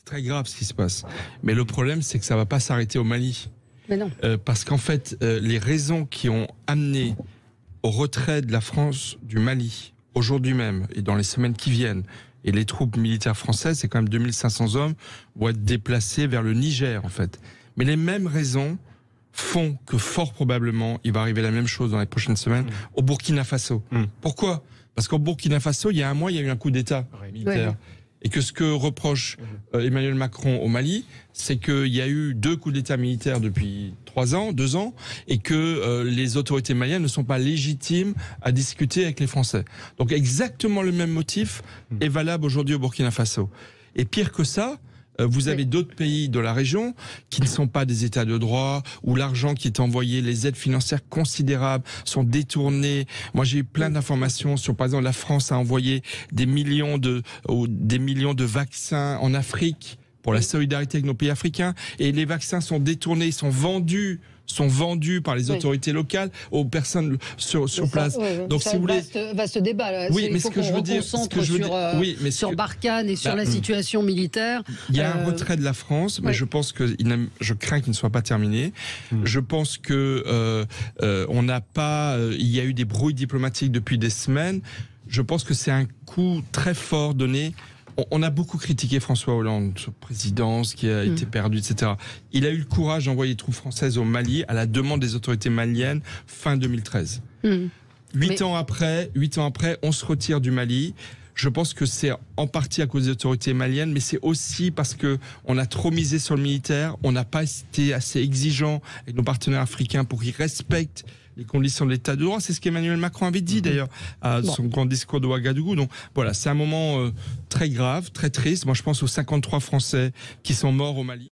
très grave ce qui se passe. Mais le problème, c'est que ça ne va pas s'arrêter au Mali. Mais non. Parce qu'en fait, les raisons qui ont amené au retrait de la France du Mali, aujourd'hui même, et dans les semaines qui viennent, et les troupes militaires françaises, c'est quand même 2500 hommes, vont être déplacés vers le Niger, en fait. Mais les mêmes raisons font que fort probablement, il va arriver la même chose dans les prochaines semaines au Burkina Faso. Pourquoi ? Parce qu'au Burkina Faso, il y a un mois, il y a eu un coup d'État militaire. Et que ce que reproche Emmanuel Macron au Mali, c'est qu'il y a eu 2 coups d'État militaires depuis 2 ans, et que les autorités maliennes ne sont pas légitimes à discuter avec les Français. Donc exactement le même motif est valable aujourd'hui au Burkina Faso. Et pire que ça, vous avez d'autres pays de la région qui ne sont pas des États de droit, où l'argent qui est envoyé, les aides financières considérables sont détournées. Moi, j'ai eu plein d'informations sur, par exemple, la France a envoyé des millions de vaccins en Afrique pour la solidarité avec nos pays africains, et les vaccins sont détournés, sont vendus par les autorités locales aux personnes sur place. Donc si vous voulez, vaste débat là. Oui, mais ce que je veux dire, sur Barkhane et sur la situation militaire. Il y a un retrait de la France, mais je pense que je crains qu'il ne soit pas terminé. Je pense que on n'a pas, il y a eu des brouilles diplomatiques depuis des semaines. Je pense que c'est un coup très fort donné. On a beaucoup critiqué François Hollande, sa présidence qui a été perdue, etc. Il a eu le courage d'envoyer les troupes françaises au Mali à la demande des autorités maliennes fin 2013. 8 ans après, on se retire du Mali. Je pense que c'est en partie à cause des autorités maliennes, mais c'est aussi parce que on a trop misé sur le militaire. On n'a pas été assez exigeant avec nos partenaires africains pour qu'ils respectent les conditions de l'état de droit. C'est ce qu'Emmanuel Macron avait dit d'ailleurs à son grand discours de Ouagadougou. Donc voilà, c'est un moment très grave, très triste. Moi, je pense aux 53 Français qui sont morts au Mali.